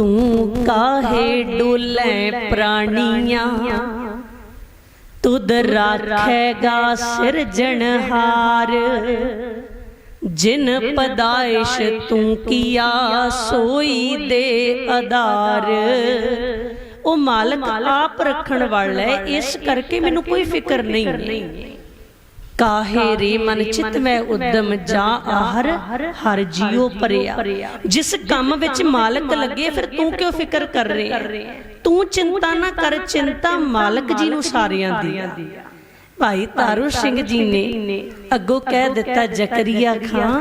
तू काहे डोले प्राणियां, तुद राखेगा सिरजनहार। जिन पदाइश तू किया सोई दे आधार। ओ मालक आप रखण वाला है, इस करके मैनू कोई फिक्र नहीं। काहे रे मन चित में उद्यम जा आहर, हर जियो परिया। जिस काम विच मालक लगे फिर तू क्यों फिक्र कर रहे? तू चिंता ना कर, चिंता मालक जी नू सारियां दी। भाई तारू सिंह जी ने अगों कह दिता, जकरिया खां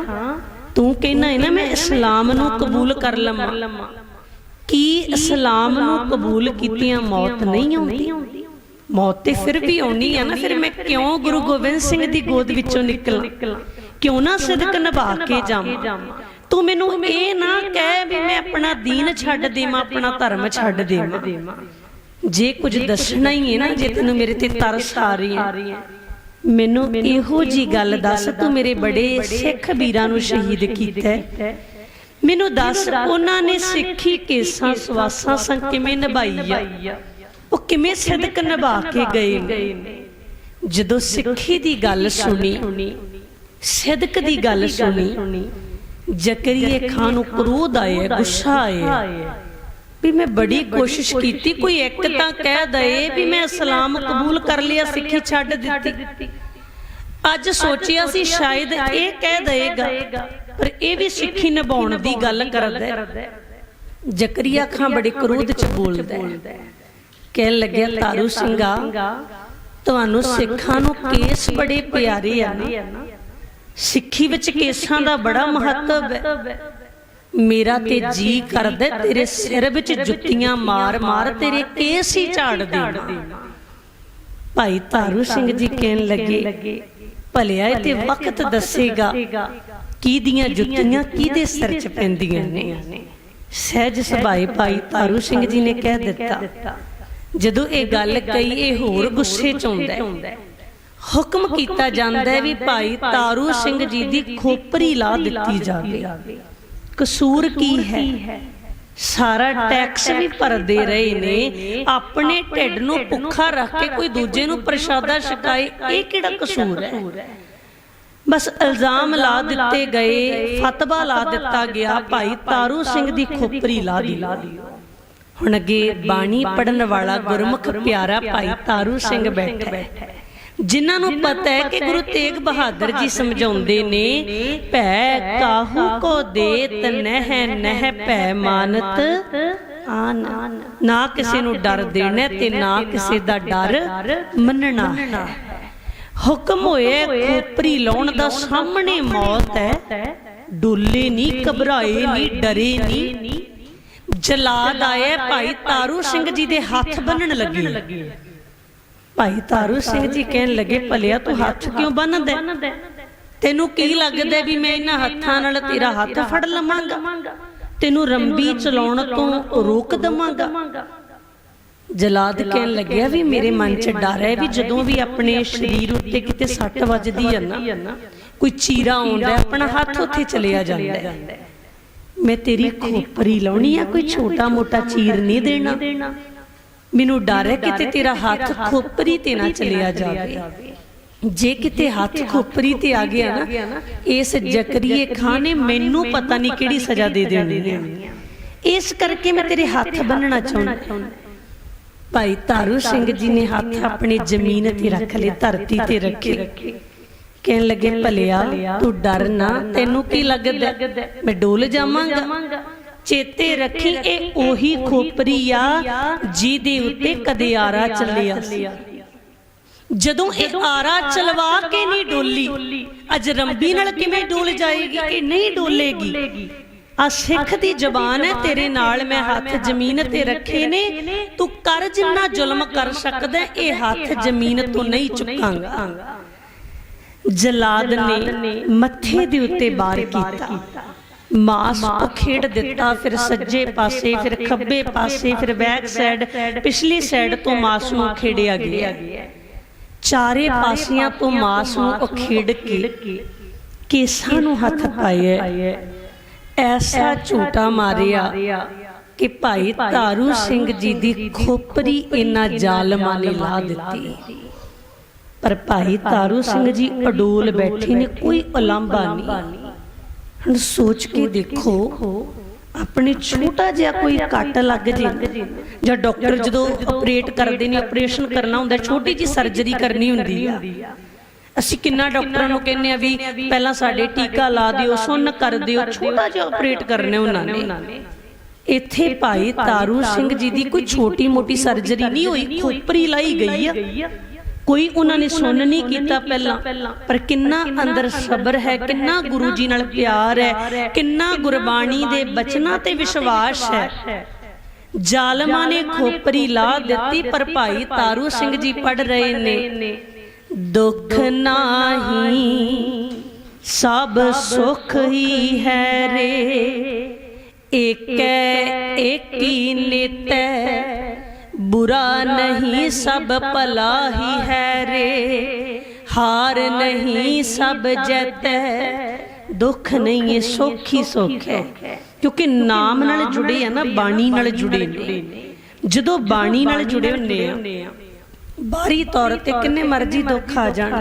तू कहना है ना मैं इस्लाम नू कबूल कर लवां, कि इस्लाम नू कबूल कीतियां मौत नहीं आउंदी? मौत ते फिर भी आउणी है ना। फिर मैं क्यों गुरु गोबिंद सिंह दी गोद विचों निकला, क्यों ना सिदक निभा के जावां? तू मैनू ये ना कह भी मैं अपना दीन छड्ड देवां, अपना धर्म छड्ड देवां। जे कुछ दसना ही है ना, जे तैनूं मेरे ते तरस आ रही है, मैनू इहो जी गल दस, तू मेरे बड़े सिख वीरां नूं शहीद कीता है, मैनू दस उन्हां ने सिੱਖੀ केसां सवासां संग किवें निभाई आ, वो किवें सिदक निभा के गए ने। जदों सिੱਖੀ दी गल सुनी, सिदक दी गल सुनी, जकरिया खां नूं क्रोध आया, गुस्सा आया भी मैं बड़ी कोशिश की, कोई एक तां कह दे भी मैं इस्लाम कबूल कर लिया, सिੱਖੀ छड्ड दित्ती। अज सोचिया सी शायद ये कह देगा, पर ये भी सिੱਖੀ निभाउण दी गल करदा। जकरिया खां बड़े क्रोध च बोलदा, कह लग्या तारू सिंघा तुहानू सिखां नू केस बड़े प्यारे आ ना, सिੱਖੀ विच केसां दा बड़ा महत्व है। मेरा ते जी करदा तेरे सिर विच जुत्तियां मार मार तेरे केस ही झाड़ देना। भाई तारू सिंह जी कहन लगे, भलिया ते वक्त दसेगा किहदियां जुत्तियां किहदे सिर च पैंदियां ने। सहज सुभाए भाई तारू सिंह जी ने कह दिता। जदों ये गल कही ये होर गुस्से च आउंदा है, हुक्म कीता जांदा है भी भाई तारू सिंह जी दी खोपरी ला दित्ती जावे। कसूर की है? सारा टैक्स भी भरदे रहे ने, अपने ढिड नूं भुखा रख के कोई दूजे नूं प्रशादा छकाए, ये किहड़ा कसूर है? बस इल्जाम ला दिते गए, फतवा ला दिता गया, भाई तारू सिंह दी खोपरी ला दी। हुण अगे बाणी पढ़न वाला गुरमुख प्यारा भाई तारू सिंह बैठा है, जिन्हां नूं पता है कि गुरु तेग बहादुर जी समझाउंदे ने, भै काहू को देत नह नह भै मानत आन। ना किसी नूं डर देना ते ना किसी दा डर मनना है। हुक्म होया खोपरी लाउण दा, सामने मौत है, डोले नहीं, घबराए नहीं, डरे नहीं। जलाद आए, भाई तारू सिंह जी दे हाथ बन्नण लगे। भाई तारू सिंह जी कहन लगे, भलिया तू हाथ क्यों बन्नदा? तैनू की लगदा भी मैं इन्हां हत्थां नाल तेरा हाथ फड़ लवांगा, तैनू रंबी चलाउण तों रोक दवांगा? जलाद कहन लग्या भी मेरे मन च डर है भी जदों भी अपने शरीर उत्ते किते सट वजदी है ना, कोई चीरा आउंदा, अपना हाथ उत्थे चलिया जांदा है, मैं तेरी खोपरी लाउणी आ, कोई छोटा मोटा चीर नहीं देना। मैनू डर है किते तेरा हाथ खोपरी ते ना चलिया जावे। जे किते हाथ खोपरी ते आ गया ना, इस जकरिए खां ने मैनू पता नहीं किहड़ी सजा दे देनी है, इस करके मैं तेरे हाथ बन्नना चाहुंदा। भाई तारू सिंह जी ने हाथ अपनी जमीन ते रख ले, धरती ते रखे, कहन लगे, भलिया तू डर ना, तैनू की लगदा मैं डोल जावांगा? चेते रखी ए ओही खोपरी आ जिहदे उत्ते कदे आरा चलिया सी। जदों ए आरा चलवा के नहीं डोली, अज रंबी नाल किवें डोल जाएगी? ए नहीं डोलेगी। आ सिख दी जबान है, तेरे नाल मैं हाथ जमीन ते रखे ने, तू कर जिन्ना जुल्म कर सकदा, ए हाथ जमीन तो नहीं चुकांगा। जलाद ने मत्थे दे उत्ते बार कीता, मास उखेड़ दिता, फिर सज्जे पासे, फिर खब्बे पासे, फिर बैक साइड, पिछली साइड तो मास नूं उखेड़िया गया। चारे पासियां तो मास नूं उखेड़ के केसां नूं हथ पाए, ऐसा झूठा मारिया कि भाई तारू सिंह जी दी खोपरी इन्हां जालमां ने ला दिती, पर भाई तारू सिंह जी अडोल बैठे ने, कोई उलांभा नहीं। हुण सोच के देखो, अपने छोटा जिहा कोई कट लग जे जां डॉक्टर जदों ऑपरेट करदे ने, ऑपरेशन करना हुंदा, छोटी जी सर्जरी करनी हुंदी आ, ਅਸੀਂ किन्ना डॉक्टरां नूं कहने भी पहला साडे टीका ला दिओ, सुन्न कर दिओ, छोटा जिहा ऑपरेट करने उन्हां ने। इत्थे भाई तारू सिंह जी दी कोई छोटी मोटी सर्जरी नहीं हुई, खोपरी लाई गई है, कोई उन्होंने सुन नहीं किया पहला, पर किन्ना अंदर सबर है, किन्ना गुरु जी नाल प्यार है, किन्ना गुरबाणी दे बचनां ते विश्वास है। जालमा ने खोपरी ला दिती, पर भाई तारू सिंह जी पढ़ रहे ने, दुख नाही सब सुख ही है रे, एक ही नित बुरा नहीं सब भला ही है रे, हार नहीं सब जैत, दुख नहीं है सुख ही सुख है। क्योंकि नाम नाल जुड़े है ना, बाणी नाल जुड़े ने, जदों बाणी नाल जुड़े हुंदे आ, बाहरी तौर ते किन्ने मर्जी दुख आ जाण,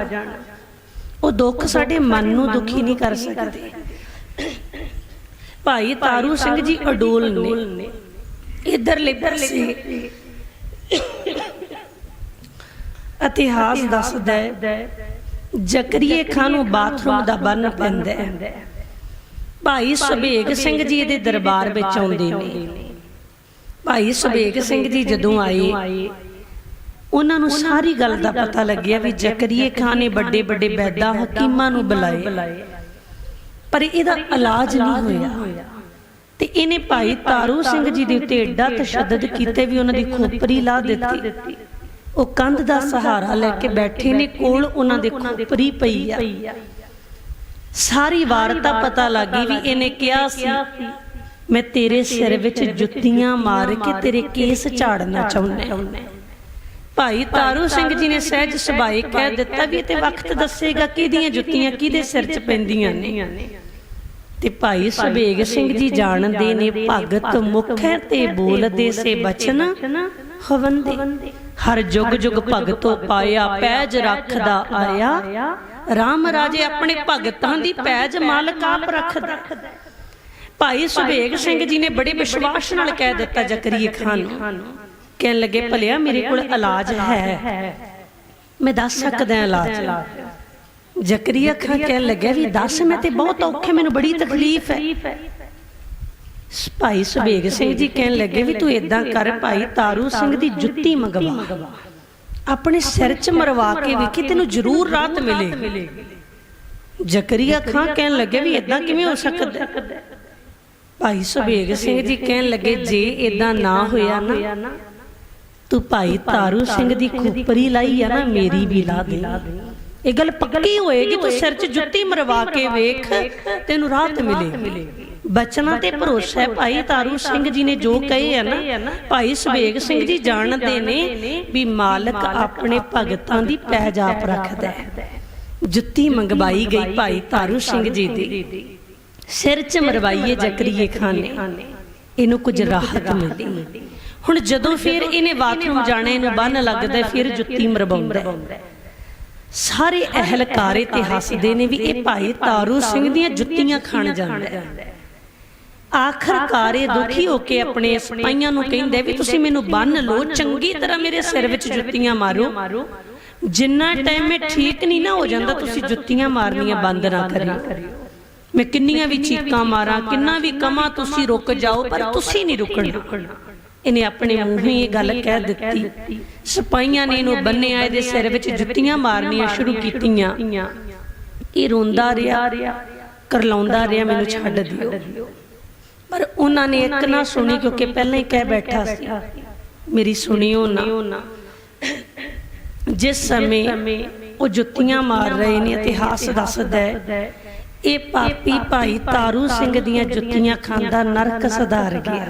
वो दुख साडे मन नूं दुखी नहीं कर सकते। भाई तारू सिंह जी अडोल ने। इधरले पासे इतिहास दसदा है, जकरिए खां नूं बाथरूम दा बन पैंदा है। भाई सुबेग सिंह जी इहदे दरबार विच आउंदे ने। भाई सुबेग सिंह जी जदों आए, उन्होंने सारी गल का पता लग्या भी जकरिए खां ने बड़े बड़े वैदा हकीमां नूं बुलाए, पर इहदा इलाज नहीं होया। ते इन्हें भाई तारू सिंह जी दे उत्ते एडा तशद्दद कीते भी उन्हां दी खोपरी ला दित्ती। वो कंध दा सहारा लैके बैठे ने, कोल उन्हां दे खोपरी पई आ। सारी वारता पता लग गई भी इन्हें कहा सी, मैं तेरे सिर विच जुत्तियां मार के तेरे केस झाड़ना चाहुंदा। भाई तारू सिंह जी ने सहज सुभाए कह दिता भी ते वक्त दसेगा किहदियां जुत्तियां किहदे सिर च पैंदियां ने। ते भाई सुबेग सिंह जी जानदे ने, भगत मुख है ते बोलदे से बचन हवंदे, हर जुग जुग भगतों पाया पैज रखदा आया, राम राजे अपने भगतां दी पैज मालक आप रखदा। भाई सुबेग सिंह जी ने बड़े विश्वास नाल कह दिता जकरिए खां नूं, कहन लगे भलिया मेरे कोल इलाज है, मैं दस सकदा इलाज। जकरिया खां कहन लगे भी दस, मैं ते बहुत औखे, मैनूं बड़ी तकलीफ है। भाई सुबेग सिंह जी कहन लगे भी तू इदां कर, भाई तारू सिंह दी जुत्ती मंगवा, अपने सिर च मरवा के वेखी, तेनूं जरूर राहत मिलेगी। जकरिया खां कहन लगे भी इदां किवें हो सकदा। भाई सुबेग सिंह जी कहन लगे जे इदां ना होया ना, तू भाई तारू सिंह दी खोपरी लाई है ना, मेरी भी ला दे। ये गल पक्की होएगी, तू सिर च जुत्ती मरवा के वेख, तेनूं राहत मिलेगी। बचना ते भरोसा है। भाई तारू सिंह जी ने जो कहे है ना, भाई सुबेग सिंह जी जानते ने भी मालक अपने भगतां दी पैज आप रखदा है। जुत्ती मंगवाई गई भाई तारू सिंह जी दी, सिर च मरवाईए जकरिए खां ने, इनू कुछ राहत मिली। हुण जदों फिर इन्हें बाथरूम जाने नूं बन लगदा, फिर जुत्ती मरवाउंदा। सारे अहलकारे ते हसदे ने भी ये भाई तारू सिंह दियां जुत्तियां खाण जांदा। आखिरकार दुखी होके अपने सिपाहियां नूं कहंदे भी तुसीं मैनूं बन लो, चंगी तरह मेरे सिर विच जुत्तियां मारो, जिन्ना टाइम मैं ठीक नहीं ना हो जांदा तुसीं जुत्तियां मारनियां बंद ना करियो। मैं किन्नियां भी चीकां मारां, किन्ना भी कमां तुसीं रुक जाओ, पर तुसीं नहीं रुकना। इन्हें अपने मूँह ही ये गल कह दित्ती। सिपाहियां ने इहनूं बन्निया, इहदे सिर विच जुत्तियां मारनियां शुरू कीतियां। ये रोंदा रहा, करलाउंदा रहा, मैनूं छड्ड दिओ। पर उन्होंने एक ना सुनी, क्योंकि पहले ही कह बैठा सी मेरी सुनियो ना। जिस समय वो जुत्तियां मार रहे ने, इतिहास दसदा है ये पापी भाई तारू सिंह दियां जुत्तियां खांदा नरक सधार गया।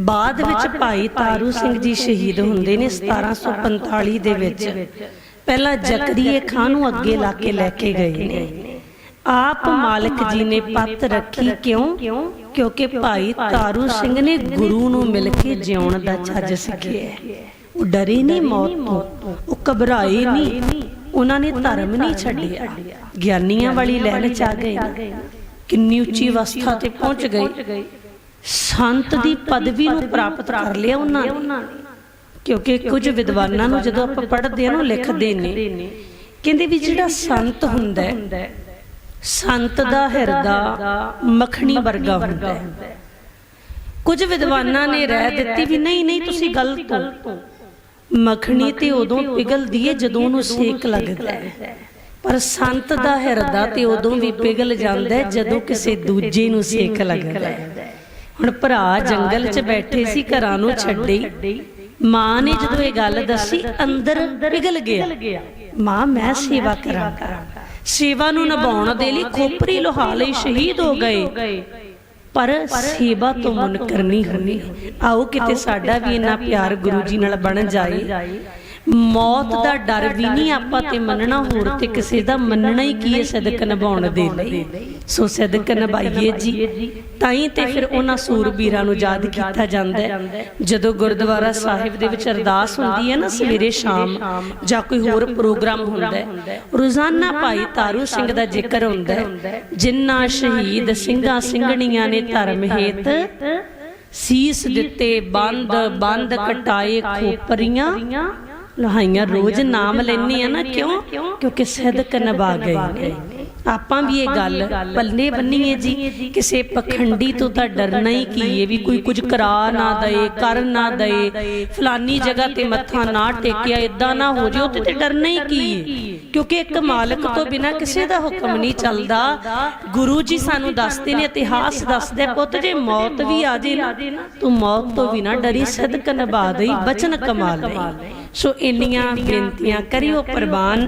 बाद विच भाई तारू सिंह जी शहीद हुंदे ने 1745 दे विच। पहला जकरिए खां नूं अगे लाके लैके गए ने। आप मालिक जी ने पत रखी, क्यों क्योंकि भाई तारू सिंह ने गुरु नूं मिल के जिउण दा छज सिੱਖਿਆ। वो डरे नहीं मौत तो, वो घबराए नहीं, उन्होंने धर्म नहीं छड्डिया, ज्ञानियां वाली लैन च आ गए, किन्नी उच्ची अवस्था ते पहुंच गए, संत दी पदवी नूं प्राप्त कर लिया उन्होंने। क्योंकि कुछ विद्वानां नूं जदों आपां पढ़दे हां लिखदे ने, कहंदे भी जिहड़ा संत हुंदा है, संत दा हिरदा मखणी वर्गा हुंदा है। कुछ विद्वानां ने राय दित्ती भी नहीं नहीं तुसीं गलत हो, मखणी ते उदों पिघलदी है जदों उहनूं सेक लगदा है, पर संत दा हिरदा ते उदों भी पिघल जांदा है जदों किसी दूजे नूं सेक लगदा है। हुण भरा जंगल च बैठे सी, घरां नूं छड्डे, मां ने जदों ये गल दसी अंदर पिघल गया, मां मैं सेवा करांगा, सेवा नूं निभाउण दे लई खोपरी लोहा लई शहीद हो गए, पर सेवा तो मुनकर नहीं होनी। आओ किते साडा भी इन्ना प्यार गुरु जी नाल बन जाए, मौत दा डर भी नहीं आपां ते मनना, होर ते किसे दा मनना ही की है सदक निभाउण दे लई। सो सदक निभाइए जी, ताई ते फिर उन्हां सूरबीरां नूं याद कीता जांदा है। जदों गुरद्वारा साहिब दे विच अरदास हुंदी है ना सवेरे शाम, जां कोई होर प्रोग्राम हुंदा है, रोज़ाना भाई तारू सिंह दा जिक्र हुंदा है, जिन्ना शहीद ਸਿੰਘਾਂ ਸਿੰਘਣੀਆਂ ने धर्म हेत सीस दिते, बंद बंद कटाए खोपरियां लहाइयां। रोज नाम लेने ना, क्यों? क्योंकि सदक निभा गए। आपां भी ये गल पल्ले बन्नीए जी, किसी पखंडी तो तां डरना ही की है, भी कोई कुछ करा ना दे, कर ना दे, फलानी जगह ते मत्था ना टेकिया, इदां ना हो जाओ ते डरना ही की है। क्योंकि एक मालक तो बिना किसी दा हुक्म नहीं चलदा। गुरु जी सानू दसदे ने, इतिहास दसदा पुੱਤ जे मौत भी आ जाए ना, तू मौत तो भी ना डरी, सदक निभा दई, बचन कमा ले। सो इन्नियां बेनतियां करियो प्रवान।